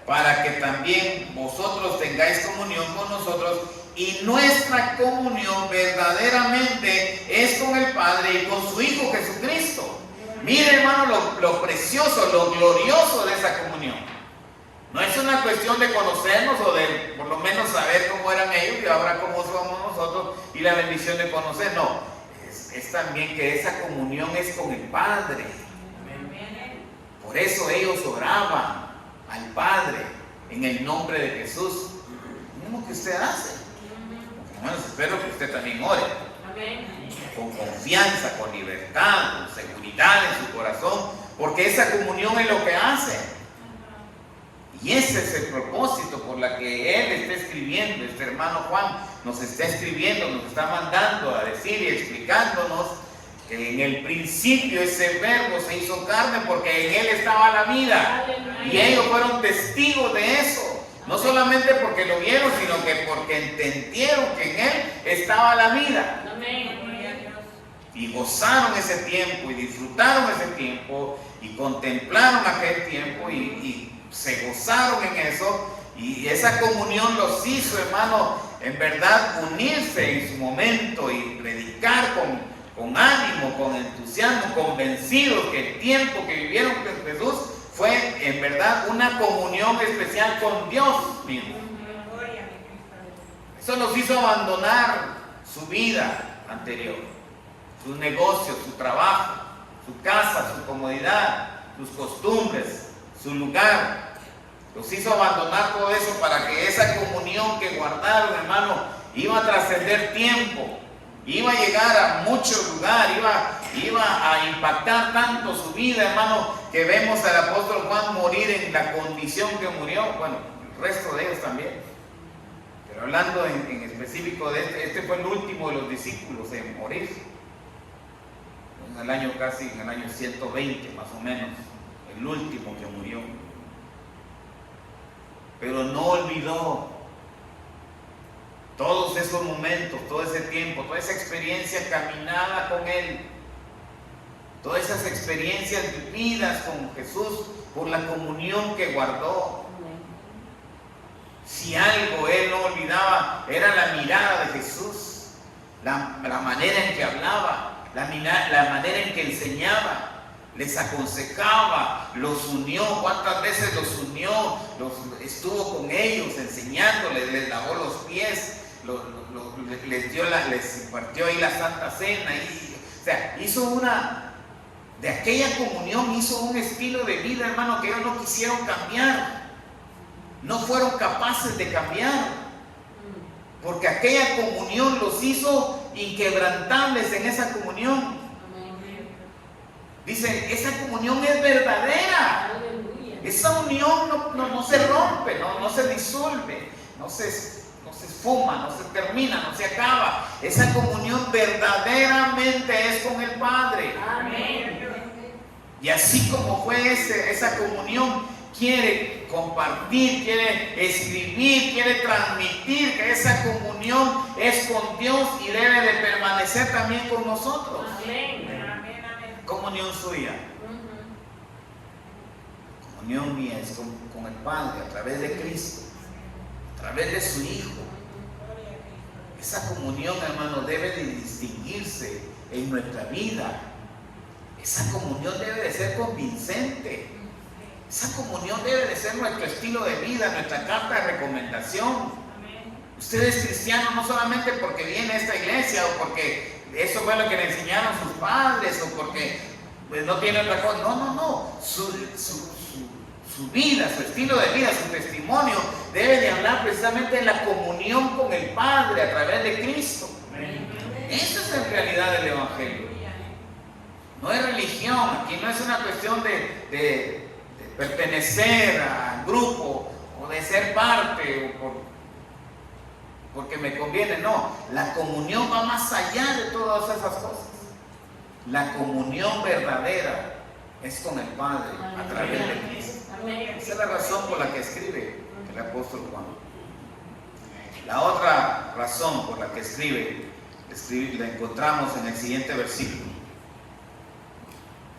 Para que también vosotros tengáis comunión con nosotros, y nuestra comunión verdaderamente es con el Padre y con su Hijo Jesucristo. Mire, hermano, lo precioso, lo glorioso de esa comunión. No es una cuestión de conocernos o de por lo menos saber cómo eran ellos y ahora cómo somos nosotros y la bendición de conocer. No, es también que esa comunión es con el Padre. Por eso ellos oraban al Padre en el nombre de Jesús. Tenemos que usted hace. Hermanos, espero que usted también ore. Con confianza, con libertad, con seguridad en su corazón, porque esa comunión es lo que hace. Y ese es el propósito por la que él está escribiendo. Este hermano Juan nos está escribiendo, nos está mandando a decir y explicándonos que en el principio ese verbo se hizo carne, porque en él estaba la vida. Y ellos fueron testigos de eso. No solamente porque lo vieron, sino que porque entendieron que en él estaba la vida. Y gozaron ese tiempo y disfrutaron ese tiempo y contemplaron aquel tiempo y se gozaron en eso, y esa comunión los hizo, hermano, en verdad unirse en su momento y predicar con ánimo, con entusiasmo, convencidos que el tiempo que vivieron con Jesús fue en verdad una comunión especial con Dios mismo. Eso los hizo abandonar su vida anterior, sus negocios, su trabajo, su casa, su comodidad, sus costumbres, su lugar. Los hizo abandonar todo eso para que esa comunión que guardaron, hermano, iba a trascender tiempo, iba a llegar a muchos lugares, iba a impactar tanto su vida, hermano, que vemos al apóstol Juan morir en la condición que murió. Bueno, el resto de ellos también. Pero hablando en específico de este fue el último de los discípulos en morir. En el año 120 más o menos, el último que murió. Pero no olvidó todos esos momentos, todo ese tiempo, toda esa experiencia caminada con Él, todas esas experiencias vividas con Jesús por la comunión que guardó. Si algo Él no olvidaba, era la mirada de Jesús, la manera en que hablaba, la manera en que enseñaba. Les aconsejaba, los unió, cuántas veces los unió, estuvo con ellos enseñándoles, les lavó los pies, les impartió ahí la Santa Cena, o sea, de aquella comunión hizo un estilo de vida, hermano, que ellos no quisieron cambiar, no fueron capaces de cambiar, porque aquella comunión los hizo inquebrantables en esa comunión. Dice, esa comunión es verdadera. Aleluya. Esa unión no se rompe, no se disuelve, no se esfuma, no se termina, no se acaba. Esa comunión verdaderamente es con el Padre. Amén. Y así como fue esa comunión, quiere compartir, quiere escribir, quiere transmitir que esa comunión es con Dios y debe de permanecer también con nosotros. Amén. Comunión suya, comunión mía es con el Padre a través de Cristo, a través de su Hijo. Esa comunión, hermano, debe de distinguirse en nuestra vida. Esa comunión debe de ser convincente. Esa comunión debe de ser nuestro estilo de vida, nuestra carta de recomendación. Usted es cristiano no solamente porque viene a esta iglesia o porque eso fue lo que le enseñaron sus padres o porque pues, no tiene otra cosa. No. Su vida, su estilo de vida, su testimonio debe de hablar precisamente de la comunión con el Padre a través de Cristo. Esa es en realidad el Evangelio. No es religión, aquí no es una cuestión de pertenecer a un grupo o de ser parte o porque me conviene, no. La comunión va más allá de todas esas cosas. La comunión verdadera es con el Padre a través de Cristo. Esa es la razón por la que escribe el apóstol Juan. La otra razón por la que escribe la encontramos en el siguiente versículo.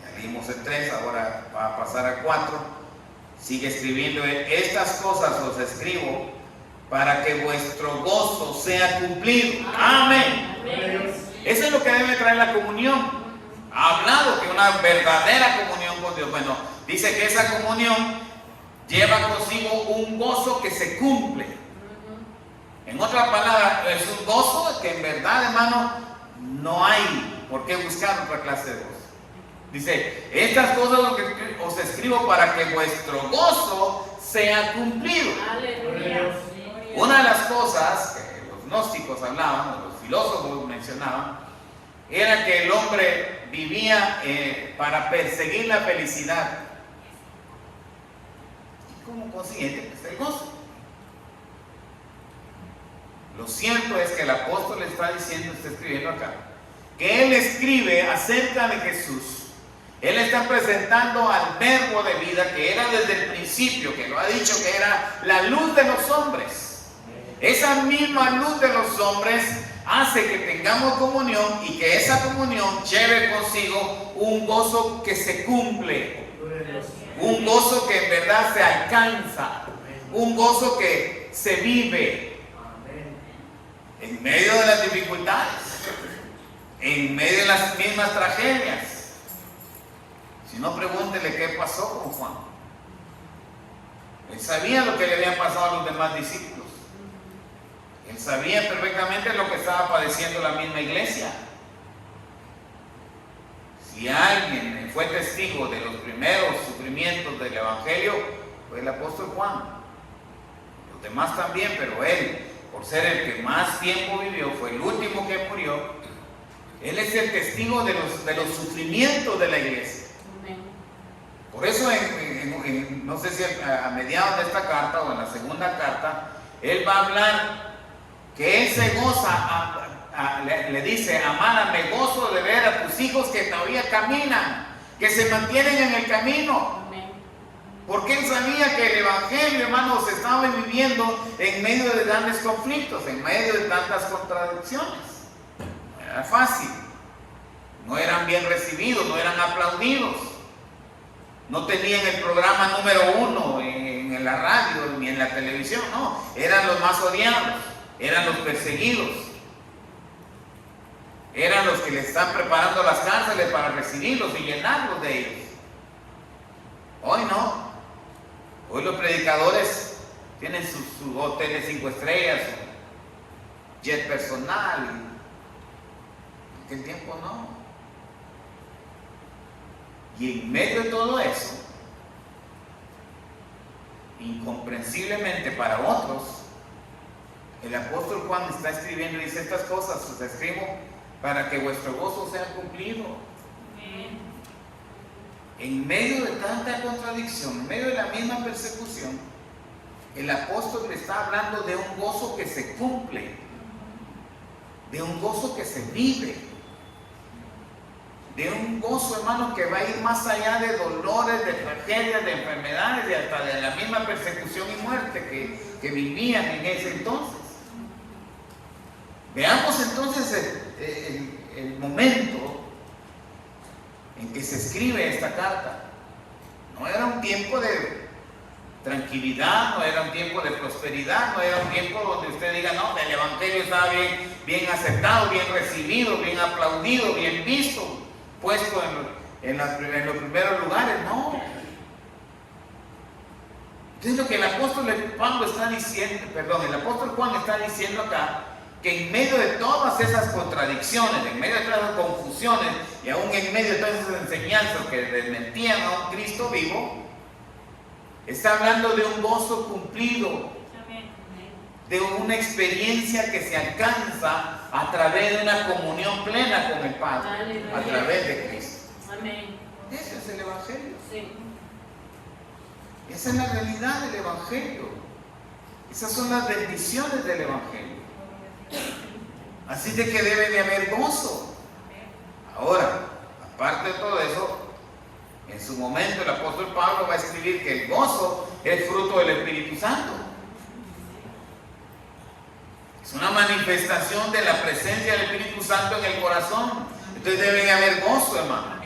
Ya leímos el 3, ahora va a pasar al 4. Sigue escribiendo: estas cosas os escribo para que vuestro gozo sea cumplido. Amén. Eso es lo que debe traer la comunión. Ha hablado que una verdadera comunión con Dios. Bueno, dice que esa comunión lleva consigo un gozo que se cumple. En otras palabras, es un gozo que en verdad, hermano, no hay por qué buscar otra clase de gozo. Dice, estas cosas os escribo para que vuestro gozo sea cumplido. Aleluya. Una de las cosas que los gnósticos hablaban, o los filósofos mencionaban, era que el hombre vivía para perseguir la felicidad. Y como consiguiente, pues el gozo. Lo cierto es que el apóstol está diciendo, está escribiendo acá, que él escribe acerca de Jesús. Él está presentando al verbo de vida que era desde el principio, que lo ha dicho que era la luz de los hombres. Esa misma luz de los hombres hace que tengamos comunión y que esa comunión lleve consigo un gozo que se cumple, un gozo que en verdad se alcanza, un gozo que se vive en medio de las dificultades, en medio de las mismas tragedias. Si no, pregúntele qué pasó con Juan. Él sabía lo que le había pasado a los demás discípulos. Él sabía perfectamente lo que estaba padeciendo la misma iglesia. Si alguien fue testigo de los primeros sufrimientos del Evangelio, fue el apóstol Juan. Los demás también, pero él, por ser el que más tiempo vivió, fue el último que murió. Él es el testigo de los sufrimientos de la iglesia. Por eso, no sé si a mediados de esta carta o en la segunda carta, él va a hablar que él se goza, le dice: amada, me gozo de ver a tus hijos que todavía caminan, que se mantienen en el camino. Porque él sabía que el Evangelio, hermanos, se estaba viviendo en medio de grandes conflictos, en medio de tantas contradicciones. No era fácil, no eran bien recibidos, no eran aplaudidos. No tenían el programa número 1 en la radio ni en la televisión, no, eran los más odiados, eran los perseguidos, eran los que le están preparando las cárceles para recibirlos y llenarlos de ellos. Hoy no, hoy los predicadores tienen su hotel de 5 estrellas, su jet personal. En aquel tiempo no. Y en medio de todo eso, incomprensiblemente para otros, el apóstol Juan está escribiendo y dice: estas cosas os escribo para que vuestro gozo sea cumplido. En medio de tanta contradicción, en medio de la misma persecución, el apóstol le está hablando de un gozo que se cumple, de un gozo que se vive, de un gozo, hermano, que va a ir más allá de dolores, de tragedias, de enfermedades y hasta de la misma persecución y muerte que vivían en ese entonces. Veamos entonces el momento en que se escribe esta carta. No era un tiempo de tranquilidad, no era un tiempo de prosperidad, no era un tiempo donde usted diga: no, el Evangelio estaba bien aceptado, bien recibido, bien aplaudido, bien visto, puesto en los primeros lugares. No. Entonces lo que el apóstol Juan está diciendo acá, que en medio de todas esas contradicciones, en medio de todas esas confusiones y aún en medio de todas esas enseñanzas que desmentían a un Cristo vivo, está hablando de un gozo cumplido, de una experiencia que se alcanza a través de una comunión plena con el Padre, a través de Cristo. Ese es el Evangelio. Esa es la realidad del Evangelio. Esas son las bendiciones del Evangelio. Así de que debe de haber gozo. Ahora, aparte de todo eso, en su momento el apóstol Pablo va a escribir que el gozo es fruto del Espíritu Santo. Es una manifestación de la presencia del Espíritu Santo en el corazón. Entonces debe de haber gozo, hermano.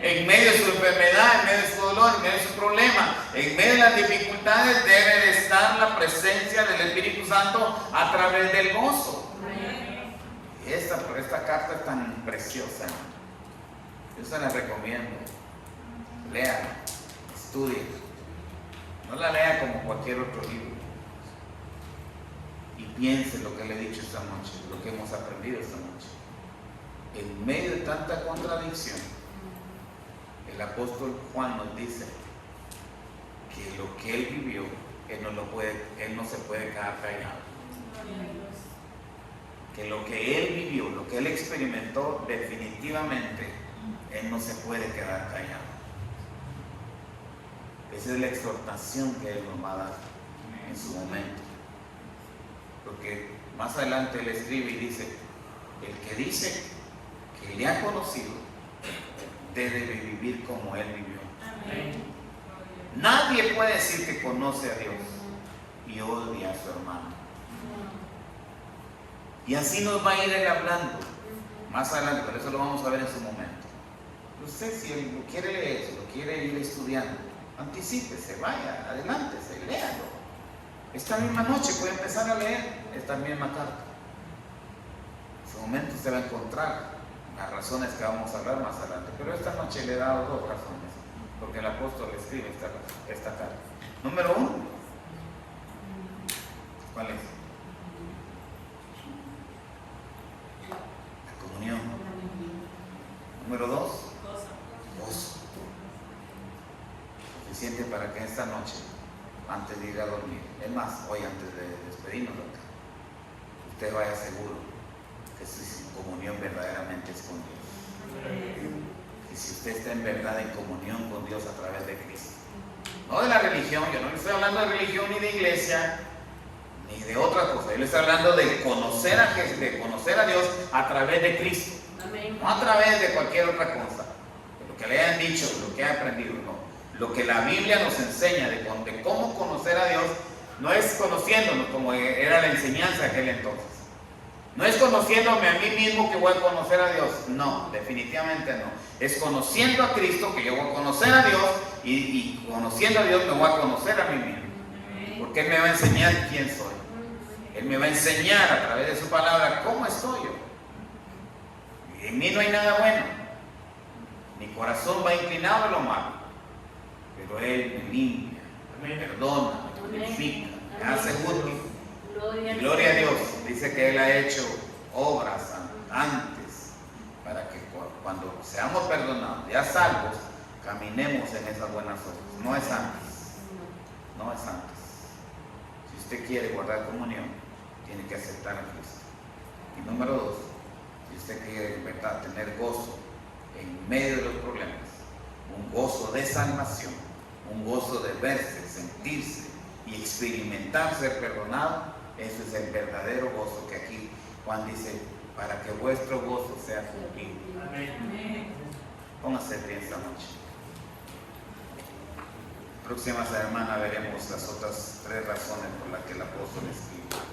En medio de su enfermedad, en medio de su dolor, en medio de su problema, en medio de las dificultades, debe de estar la presencia del Espíritu Santo a través del gozo. Y esta carta es tan preciosa. Yo se la recomiendo. Léala, estudie. No la lea como cualquier otro libro. Y piense lo que le he dicho esta noche, lo que hemos aprendido esta noche. En medio de tanta contradicción, el apóstol Juan nos dice que lo que él vivió, él no se puede quedar callado. que lo que él vivió, lo que él experimentó, definitivamente él no se puede quedar callado. Esa es la exhortación que él nos va a dar en su momento. Porque más adelante él escribe y dice, el que dice que le ha conocido debe vivir como él vivió. Amén. Nadie puede decir que conoce a Dios y odia a su hermano. Y así nos va a ir él hablando más adelante, pero eso lo vamos a ver en su momento. Usted, si él lo quiere leer, si lo quiere ir estudiando, anticípese, vaya, adelántese, léalo. Esta misma noche puede empezar a leer esta misma carta. En su momento usted va a encontrar las razones que vamos a hablar más adelante, pero esta noche le he dado 2 razones, porque el apóstol escribe esta carta. Número 1, ¿cuál es? La comunión. Número 2, gozo. Suficiente para que esta noche, antes de ir a dormir, es más, hoy antes de despedirnos de acá, usted vaya seguro que su comunión verdaderamente es con Dios. Y si usted está en verdad en comunión con Dios a través de Cristo, no de la religión, yo no le estoy hablando de religión ni de iglesia ni de otra cosa, yo le estoy hablando de conocer a Jesús, de conocer a Dios a través de Cristo. Amén. No a través de cualquier otra cosa, de lo que le hayan dicho, lo que haya aprendido, no. Lo que la Biblia nos enseña de cómo conocer a Dios, no es conociéndonos como era la enseñanza de aquel entonces. No es conociéndome a mí mismo que voy a conocer a Dios, no, definitivamente no. Es conociendo a Cristo que yo voy a conocer a Dios y conociendo a Dios me voy a conocer a mí mismo. Porque Él me va a enseñar quién soy. Él me va a enseñar a través de su palabra cómo estoy yo. En mí no hay nada bueno. Mi corazón va inclinado a lo malo. Pero Él me limpia, me perdona, me purifica, me hace útil. Y gloria a Dios. Dice que Él ha hecho obras antes para que cuando seamos perdonados, ya salvos, caminemos en esas buenas obras. No es antes. No es antes. Si usted quiere guardar comunión, tiene que aceptar a Cristo. Y número 2, si usted quiere en verdad tener gozo en medio de los problemas, un gozo de salvación, un gozo de verse, sentirse y experimentar ser perdonado, ese es el verdadero gozo que aquí Juan dice, para que vuestro gozo sea cumplido. Amén. Póngase bien esta noche. Próxima semana veremos las otras 3 razones por las que el apóstol escribe.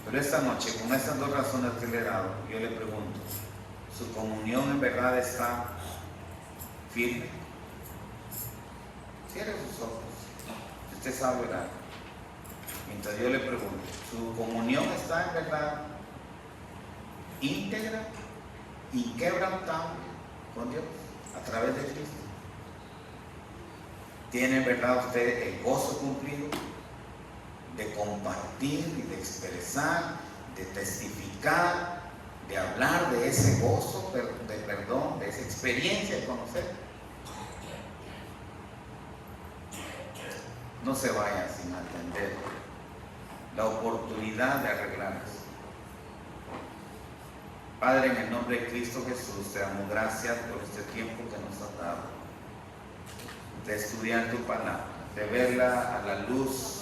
Pero esta noche, con estas 2 razones que le he dado, yo le pregunto, ¿su comunión en verdad está firme? Cierre sus ojos. Usted sabe orar. Mientras yo le pregunto, ¿su comunión está en verdad íntegra, inquebrantable con Dios a través de Cristo? ¿Tiene en verdad usted el gozo cumplido de compartir y de expresar, de testificar, de hablar de ese gozo de perdón, de esa experiencia de conocer? No se vaya sin atender la oportunidad de arreglarse. Padre, en el nombre de Cristo Jesús, te damos gracias por este tiempo que nos has dado, de estudiar tu palabra, de verla a la luz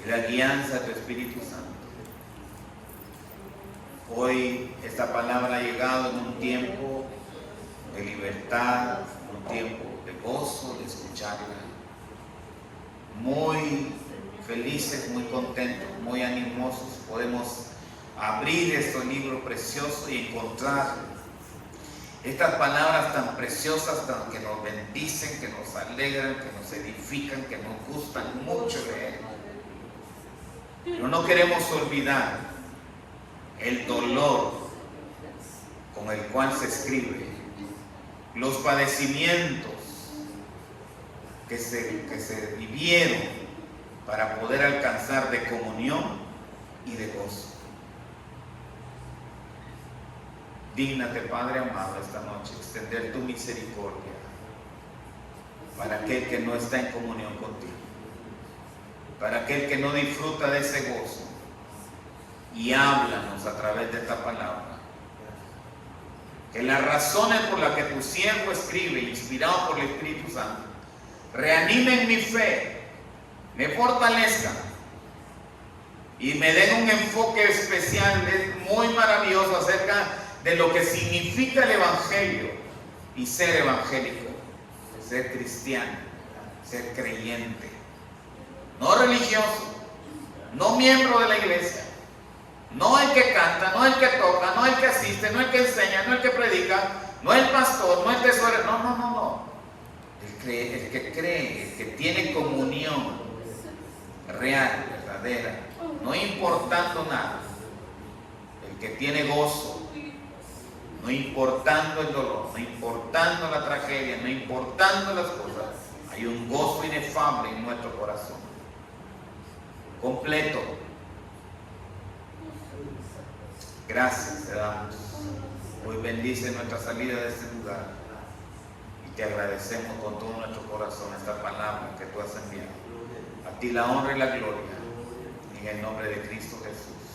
y la guianza de tu Espíritu Santo. Hoy esta palabra ha llegado en un tiempo de libertad, un tiempo de gozo, de escucharla. Muy felices, muy contentos, muy animosos, podemos abrir este libro precioso y encontrar estas palabras tan preciosas, que nos bendicen, que nos alegran, que nos edifican, que nos gustan mucho leer. Pero no queremos olvidar el dolor con el cual se escribe, los padecimientos que se vivieron para poder alcanzar de comunión y de gozo. Dígnate, Padre amado, esta noche extender tu misericordia para aquel que no está en comunión contigo, para aquel que no disfruta de ese gozo, y háblanos a través de esta palabra. Que las razones por las que tu siervo escribe, inspirado por el Espíritu Santo, reanimen mi fe, me fortalezcan y me den un enfoque especial, muy maravilloso acerca de lo que significa el Evangelio y ser evangélico, ser cristiano, ser creyente, no religioso, no miembro de la iglesia, no el que canta, no el que toca, no el que asiste, no el que enseña, no el que predica, no el pastor, no el tesorero, no. El que cree, el que tiene comunión real, verdadera, no importando nada, el que tiene gozo, no importando el dolor, no importando la tragedia, no importando las cosas, hay un gozo inefable en nuestro corazón, completo. Gracias te damos. Hoy bendice nuestra salida de este lugar y te agradecemos con todo nuestro corazón esta palabra que tú has enviado. A ti la honra y la gloria en el nombre de Cristo Jesús.